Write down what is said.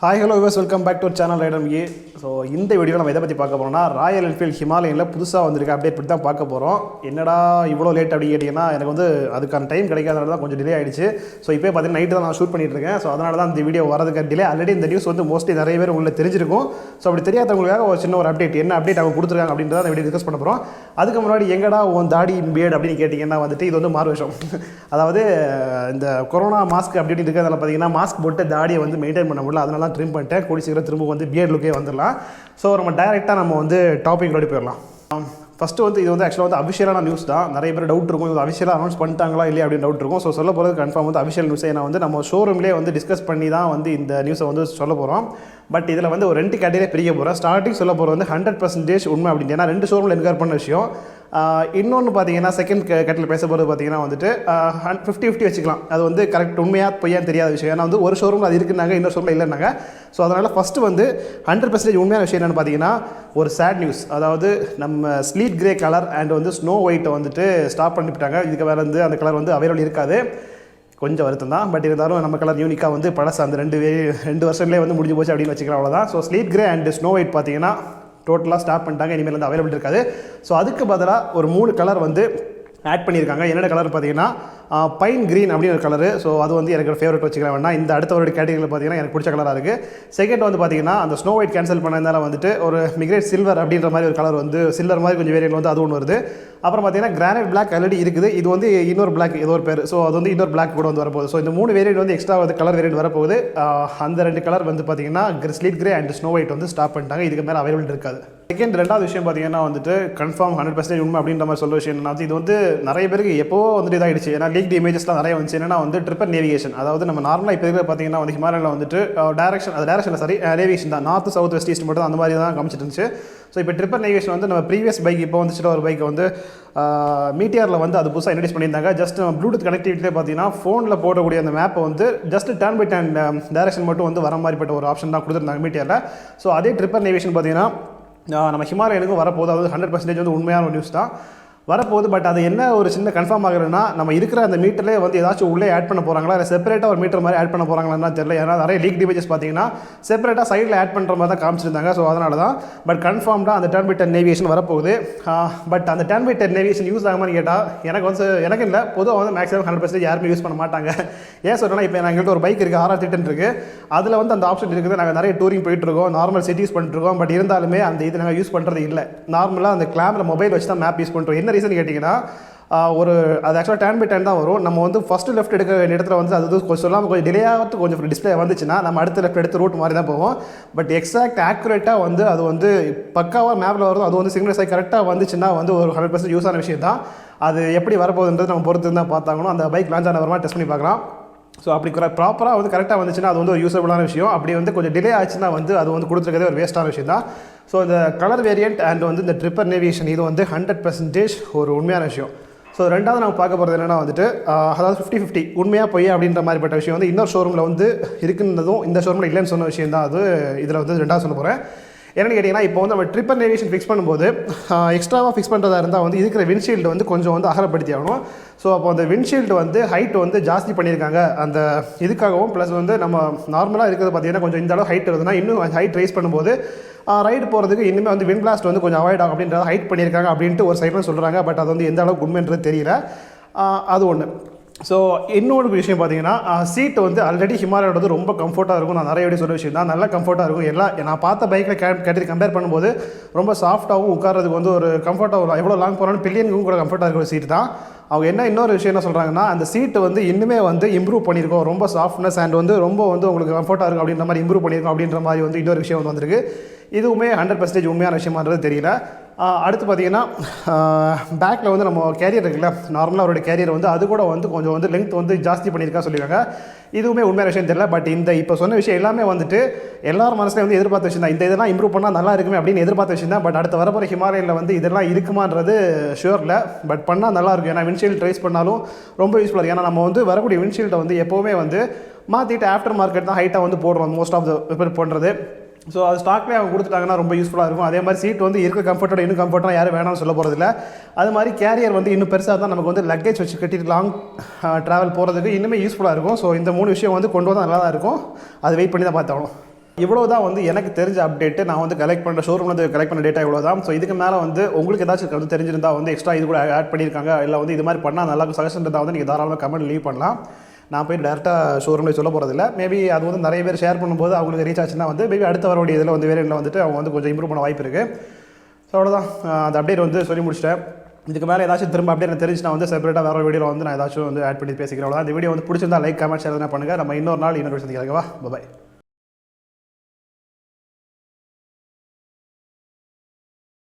Hi hello viewers, welcome back to channel rider Mugi. So இந்த வீடியோவில் நம்ம எதை பற்றி பார்க்க போகிறோம்னா, ராயல் என்ஃபீல்ட் ஹிமாலயனில் புதுசாக வந்திருக்க அப்டேட் பற்றி தான் பார்க்க போகிறோம். என்னடா இவ்வளோ லேட் அப்படி கேட்டிங்கன்னா, எனக்கு வந்து அதுக்கான டைம் கிடைக்காதனால தான் கொஞ்சம் டிலே ஆகிடுச்சு. ஸோ இப்போ பார்த்தீங்கன்னா நைட்டு தான் நான் ஷூட் பண்ணிட்டு இருக்கேன். ஸோ அதனால தான் இந்த வீடியோ வரதுக்கு டிலே. ஆல்ரெடி இந்த நியூஸ் வந்து மோஸ்ட்லி நிறைய பேர் உங்களுக்கு தெரிஞ்சிருக்கும். ஸோ அப்படி தெரியாதவங்களுக்காக ஒரு சின்ன ஒரு அப்டேட், என்ன அப்டேட் அவங்க கொடுத்துருக்காங்க அப்படின்றத அந்த வீடியோ டிஸ்கஸ் பண்ண போகிறோம். அதுக்கு முன்னாடி எங்கடா உன் தாடி பியர்ட் அப்படின்னு கேட்டிங்கன்னா வந்துட்டு இது வந்து மாறு விஷயம். அதாவது இந்த கொரோனா மாஸ்க் அப்படி இருக்கிறதுனால பார்த்தீங்கன்னா மாஸ்க் போட்டு தாடியை வந்து மெயின்டைன் பண்ண முடியல. அதனால தான் ட்ரிம் பண்ணிட்டேன். சீக்கிரம் திரும்ப வந்து பியர்ட் லுக்கே வந்துடலாம். ஸோ நம்ம டைரெக்டாக நம்ம வந்து டாபிக் ரெடி போயிடலாம். ஃபஸ்ட்டு வந்து இது வந்து ஆக்சுவலாக வந்து அஃபிஷியலான நியூஸ் தான். நிறைய பேர் டவுட் இருக்கும், இது அஃபிஷியலாக அனௌன்ஸ் பண்ணிட்டாங்களா இல்லையா அப்படின்னு டவுட் இருக்கும். ஸோ சொல்ல போகிறது கன்ஃபார்ம் வந்து அஃபிஷியல் நியூஸை நான் வந்து நம்ம ஷோரூம்லேயே வந்து டிஸ்கஸ் பண்ணி தான் வந்து இந்த நியூஸை வந்து சொல்ல போகிறோம். பட் இதில் வந்து ஒரு 2 கேட்டகரியாக பிரிக்க போகிறேன். ஸ்டார்டிங் சொல்ல போகிறது வந்து 100% உண்மை அப்படின்னு, ஏன்னா 2 ஷோரூமில் என்கொயர் பண்ண விஷயம். இன்னொன்று பார்த்தீங்கன்னா செகண்ட் கேட்டில் பேச போகிறது பார்த்தீங்கன்னா வந்துட்டு 50-50 வச்சுக்கலாம். அது வந்து கரெக்ட் உண்மையாக பொய்யான்னு தெரியாத விஷயம். ஏன்னா வந்து ஒரு ஷோரூமில் அது இருக்குன்னாங்க, இன்னொரு ஷோரூமில் இல்லைன்னாங்க. ஸோ அதனால் ஃபஸ்ட்டு வந்து 100% உண்மையான விஷயம் என்னென்னு பார்த்தீங்கன்னா, ஒரு சேட் நியூஸ். அதாவது நம்ம ஸ்லீட் கிரே கலர் அண்ட் வந்து ஸ்னோ ஒயிட்டை வந்துட்டு ஸ்டாப் பண்ணிவிட்டாங்க. இதுக்கு வேறு வந்து அந்த கலர் வந்து அவைலபிள் இருக்காது. கொஞ்சம் வருத்தம் தான். பட் இருந்தாலும் நம்ம கலர் யூனிக்காக வந்து பழசு அந்த 2 வருஷத்துலேயே வந்து முடிஞ்சு போச்சு அப்படின்னு வச்சுக்கலாம், அவ்வளோதான். So slit grey and snow white பார்த்தீங்கன்னா டோட்டலாக ஸ்டாப் பண்ணிட்டாங்க. இனிமேல் வந்து அவைலபிள் இருக்காது. ஸோ அதுக்கு பதிலாக ஒரு 3 கலர் வந்து ஆட் பண்ணியிருக்காங்க. என்னென்ன கலர் பார்த்தீங்கன்னா, பைன் க்ரீன் அப்படின்னு ஒரு கலரு. ஸோ அது வந்து எனக்கு ஒரு ஃபேவரட் வச்சுக்கலாம் வேணா. இந்த அடுத்த ஒரு கேட்டகரியில் பார்த்தீங்கன்னா எனக்கு பிடிச்ச கலராக இருக்குது. செகண்ட் வந்து பார்த்தீங்கன்னா, அந்த ஸ்னோ ஒயிட் கேன்சல் பண்ணதுனால வந்துட்டு ஒரு மிக்ரேட் சில்வர் அப்படின்ற மாதிரி ஒரு கலர் வந்து சில்வர் மாதிரி கொஞ்சம் வேரியன்ட் வந்து அது ஒன்று வருது. அப்புறம் பார்த்தீங்கன்னா கிரானைட் பிளாக் ஆல்ரெடி இருக்குது. இது வந்து இன்னொரு பிளாக் ஏதோ ஒரு பேர். ஸோ அது வந்து இன்னொரு பிளாக் கூட வந்து வரப்போகுது. ஸோ இந்த 3 வேரியன்ட் வந்து எக்ஸ்ட்ரா வந்து கலர் வேரியன்ட் வரப்போகுது. அந்த 2 கலர் வந்து பார்த்தீங்கன்னா slit grey and snow white வந்து ஸ்டாப் பண்ணிட்டாங்க. இதுக்கு மேலே அவைலபிள் இருக்காது. ரெண்டாவது விஷயம் பார்த்தீங்கன்னா வந்துட்டு கன்ஃபார்ம் 100% உண்மை அப்படின்ற மாதிரி சொல்ல விஷயம் என்னன்னா, இது வந்து நிறைய பேருக்கு எப்போ வந்துட்டு இதாகிடுச்சு. ஏன்னா லீக் இமேஜஸ்லாம் நிறைய வந்துச்சு. என்னன்னா வந்து ட்ரிப்பர் நேவிகேஷன். அதாவது நம்ம நார்மலாக இப்போ இருக்கிற பார்த்தீங்கன்னா வந்து ஹிமாலயில் வந்துட்டு டேரக்ஷன் சரி நேவிகேஷன் தான், நார்த் சவுத் வெஸ்ட் ஈஸ்ட் மட்டும் அந்த மாதிரி தான் காமிச்சிட்டு இருந்துச்சு. ஸோ இப்போ ட்ரிப்பர் நேவிகேஷன் வந்து நம்ம ப்ரீவியஸ் பைக் இப்போ வந்துச்சுட்டு ஒரு பைக் வந்து மீட்டியரில் வந்து அது புதுசாக இன்ட்ரடியூஸ் பண்ணியிருந்தாங்க. ஜஸ்ட் நம்ம ப்ளூடூத் கனெக்டிவிட்டிலே பார்த்தீங்கன்னா ஃபோனில் போடக்கூடிய அந்த மேப்பை வந்து just turn by turn direction மட்டும் வந்து வர மாதிரிப்பட்ட ஒரு ஆப்ஷன் தான் கொடுத்துருந்தாங்க மீட்டியரில். ஸோ அதே ட்ரிப்பர் நேவிகேஷன் பார்த்தீங்கன்னா நம்ம ஹிமாலயனுக்கும் வரப்போகுது. அதாவது 100% வந்து உண்மையான ஒரு நியூஸ் தான் வரப்போகுது. பட் அது என்ன ஒரு சின்ன கன்ஃபார்ம் ஆகுதுன்னா, நம்ம இருக்கிற அந்த மீட்டர்லேயே வந்து ஏதாச்சும் உள்ளே ஆட் பண்ண போகிறாங்களா, இல்லை செப்பரேட்டாக ஒரு மீட்டர் மாதிரி ஆட் பண்ண போகிறாங்களான்னு தெரியல. ஏன்னா நிறைய லீக் இமேஜஸ் பார்த்தீங்கன்னா செப்பரேட்டாக சைடில் ஆட் பண்ணுற மாதிரி தான் காமிச்சிருந்தாங்க. ஸோ அதனால தான். பட் கன்ஃபார்ம்டாக அந்த டர்ன் பை டர்ன் நேவிகேஷன் வரப்போகுது. பட் அந்த turn by turn navigation use ஆகாமல் கேட்டால் எனக்கு இல்லை, பொதுவாக வந்து மேக்ஸிமம் 100% யாருமே யூஸ் பண்ண மாட்டாங்க. ஏன் சொல்கிறேன்னா, இப்போ எங்கள்கிட்ட ஒரு பைக் இருக்குது, RR310 இருக்குது. அதில் வந்து அந்த ஆப்ஷன் இருக்குது. நாங்கள் நிறைய டூரிங் போயிட்டுருக்கோம், நார்மல் சிட்டி யூஸ் பண்ணிட்டுருக்கோம். பட் இருந்தாலுமே அந்த இது நாங்கள் யூஸ் பண்ணுறது இல்லை. நார்மலாக அந்த கிளாமில் மொபைல் வச்சு தான் மேப் யூஸ் பண்ணுறோம். என்ன ரீசன் கேட்டிங்கன்னா, அது ஆக்சுவலாக டர்ன் பை டர்ன் தான் வரும். நம்ம வந்து ஃபஸ்ட்டு லெஃப்ட் எடுக்க வேண்டிய இடத்துல வந்து அது கொஞ்சம் சொல்லாமல் கொஞ்சம் டிலே ஆகிறது கொஞ்சம் டிஸ்பிளே வந்துச்சுன்னா நம்ம அடுத்த லெஃப்ட் எடுத்து ரூட் மாதிரி தான் போவோம். பட் எக்ஸாக்ட் ஆக்யூரேட்டாக வந்து அது வந்து பக்காவாக மேப்பில் வரும். அது வந்து சிக்னல்ஸ் ஆகி கரெக்டாக வந்துச்சுன்னா வந்து ஒரு 100% யூஸான விஷயம் தான். அது எப்படி வரப்போகுதுன்றது நம்ம பொறுத்து தான் பார்த்தாங்கணும். அந்த பைக் லான்ச் ஆன வரமா டெஸ்ட் பண்ணி பார்க்கலாம். ஸோ அப்படி ப்ராப்பராக வந்து கரெக்டாக வந்துச்சுன்னா அது வந்து ஒரு யூஸபிளான விஷயம். அப்படி வந்து கொஞ்சம் டிலே ஆச்சுன்னா வந்து அது வந்து கொடுத்துருக்கதே ஒரு வேஸ்ட்டான விஷயம் தான். ஸோ இந்த கலர் வேரியண்ட் அண்ட் வந்து இந்த ட்ரிப்பர் நேவிகேஷன் இது வந்து 100% ஒரு உண்மையான விஷயம். ஸோ ரெண்டாவது நம்ம பார்க்க போகிறது என்னென்னா வந்துட்டு, அதாவது 50-50 உண்மையாக பொய் அப்படின்ற மாதிரிப்பட்ட விஷயம் வந்து இன்னொரு ஷோரூமில் வந்து இருக்குன்னதும் இந்த ஷோரூமில் இல்லைன்னு சொன்ன விஷயம் தான். அது இதில் வந்து ரெண்டாவது சொல்ல போகிறேன். என்னென்னு கேட்டிங்கன்னா, இப்போ வந்து நம்ம ட்ரிப்பர் நேவிகேஷன் ஃபிக்ஸ் பண்ணும்போது எக்ஸ்ட்ராவாக ஃபிக்ஸ் பண்ணுறதா இருந்தால் வந்து இருக்கிற விண்ட்ஷீல்டு வந்து கொஞ்சம் வந்து அகலப்படுத்தி ஆகணும். ஸோ அப்போ அந்த விண்ட்ஷீல்டு வந்து ஹைட் வந்து ஜாஸ்தி பண்ணியிருக்காங்க அந்த இதுக்காகவும். ப்ளஸ் வந்து நம்ம நார்மலாக இருக்கிறது பார்த்தீங்கன்னா கொஞ்சம் இந்த அளவு ஹைட் இருந்ததுன்னா இன்னும் ஹைட் ரைஸ் பண்ணும்போது ரைடு போகிறதுக்கு இன்னுமே வந்து விண்ட் பிளாஸ்ட் வந்து கொஞ்சம் அவாய்ட் ஆகும் அப்படின்றத ஹைட் பண்ணியிருக்காங்க அப்படின்ட்டு ஒரு சைடில் சொல்கிறாங்க. பட் அது வந்து எந்த அளவுக்கு உண்மைன்றது தெரியல. அது ஒன்று. ஸோ இன்னொரு விஷயம் பார்த்தீங்கன்னா, சீட்டு வந்து ஆல்ரெடி ஹிமாலயோட ரொம்ப கம்ஃபர்ட்டாக இருக்கும். நான் நிறைய வீடியோ சொல்ல விஷயம் தான், நல்லா கம்ஃபர்ட்டாக இருக்கும். நான் பார்த்த பைக்கில் கேட்டரி கம்பேர் பண்ணும்போது ரொம்ப சாஃப்ட்டாகவும் உட்காரதுக்கு வந்து ஒரு கம்ஃபர்ட்டாக, எவ்வளோ லாங் போனாலும் பில்லியனுக்கும் கூட கம்ஃபர்ட்டாக இருக்கிற சீட் தான். அவங்க இன்னொரு விஷயம் என்ன சொல்கிறாங்கன்னா, அந்த சீட்டு வந்து இன்னுமே வந்து இம்ப்ரூவ் பண்ணியிருக்கோம், ரொம்ப சாஃப்ட்னஸ் அண்ட் வந்து ரொம்ப வந்து உங்களுக்கு கம்ஃபர்ட்டாக இருக்கும் அப்படின்ற மாதிரி இம்ப்ரூவ் பண்ணியிருக்கோம் அப்படின்ற மாதிரி வந்து இன்னொரு விஷயம் வந்து வந்திருக்கு. இதுவுமே 100% உண்மையான விஷயமானது தெரியல. அடுத்து பார்த்தீங்கன்னா, பேக்கில் வந்து நம்ம கேரியர் இருக்குல்ல, நார்மலாக அவருடைய கேரியர் வந்து அது கூட வந்து கொஞ்சம் வந்து லென்த் வந்து ஜாஸ்தி பண்ணியிருக்கா சொல்லியிருக்காங்க. இதுவுமே உண்மையான விஷயம் தெரியல. பட் இந்த இப்போ சொன்ன விஷயம் எல்லாமே வந்துட்டு எல்லாரும் மனசுலேயே வந்து எதிர்பார்த்த விஷயம் தான். இந்த இதெல்லாம் இம்ப்ரூவ் பண்ணால் நல்லா இருக்குமே அப்படின்னு எதிர்பார்த்த விஷயம் தான். பட் அடுத்த வரப்போகிற ஹிமாலயனில் வந்து இதெல்லாம் இருக்குமான்றது ஷுவர் இல்லை. பட் பண்ணால் நல்லாயிருக்கும். ஏன்னா விண்ட்ஷீல்டு ட்ரைஸ் பண்ணாலும் ரொம்ப யூஸ்ஃபுல்லாக இருக்குது. ஏன்னா நம்ம வந்து வரக்கூடிய விண்ட்ஷீல்டை வந்து எப்போவுமே வந்து மாற்றிட்டு ஆஃப்டர் மார்க்கெட் தான் ஹைட்டாக வந்து போடுறோம் மோஸ்ட் ஆஃப் த ரிப்பேர் பண்ணுறது. ஸோ அது ஸ்டாக்லேயே அவங்க கொடுத்துட்டாங்கன்னா ரொம்ப யூஸ்ஃபுல்லாக இருக்கும். அதே மாதிரி சீட் வந்து இருக்க கம்ஃபர்ட்டோட இன்னும் கம்ஃபர்ட்டாக யாரும் வேணாம்னு சொல்ல போகிறதில்ல. அது மாதிரி கேரியர் வந்து இன்னும் பெருசாக தான் நமக்கு வந்து லக்கேஜ் வச்சு கட்டிட்டு லாங் ட்ராவல் போகிறதுக்கு இன்னுமே யூஸ்ஃபுல்லாக இருக்கும். ஸோ இந்த 3 விஷயம் வந்து கொண்டு வந்தால் நல்லா தான் இருக்கும். அது வெயிட் பண்ணி தான் பார்த்தாலும். இவ்வளோ தான் வந்து எனக்கு தெரிஞ்ச அப்டேட். நான் வந்து கலெக்ட் பண்ணுற ஷோரூமில் கலெக்ட் பண்ண டேட்டா இவ்வளோ தான். ஸோ இதுக்கு மேலே வந்து உங்களுக்கு ஏதாச்சும் வந்து தெரிஞ்சிருந்தா வந்து எக்ஸ்ட்ரா இது கூட ஆட் பண்ணியிருக்காங்க, இல்லை வந்து இது மாதிரி பண்ணால் நல்லா சஜஷன் இருந்தால் வந்து நீங்கள் தாராளமாக கமெண்ட் லீவ் பண்ணலாம். நான் போய் டேரெக்டாக ஷோரூமில் சொல்ல போகிறதில்ல. மேபி அது வந்து நிறைய பேர் ஷேர் பண்ணும்போது அவங்களுக்கு ரீச் ஆச்சுன்னா வந்து மேபி அடுத்த வரக்கூடிய இதில் வந்து வேரியண்ட்டில் வந்துட்டு அவங்க வந்து கொஞ்சம் இம்ப்ரூவ் பண்ண வாய்ப்பு இருக்குது. ஸோ அவ்வளோதான், அந்த அப்டேட் வந்து சொல்லி முடிச்சிட்டேன். இதுக்கு மேலே ஏதாச்சும் திரும்ப அப்டேட் எனக்கு தெரிஞ்சுன்னா வந்து செப்பரேட்டாக வேறு வீடியோவில் வந்து நான் ஏதாச்சும் வந்து ஆட் பண்ணி பேசிக்கிறேன். அவ்வளோதான். இந்த வீடியோ வந்து பிடிச்சிருந்தா லைக் கமெண்ட் ஷேர் எதனா பண்ணுங்கள். நம்ம இன்னொரு நாள் இன்னொரு சந்திக்கிறேன். பாய்.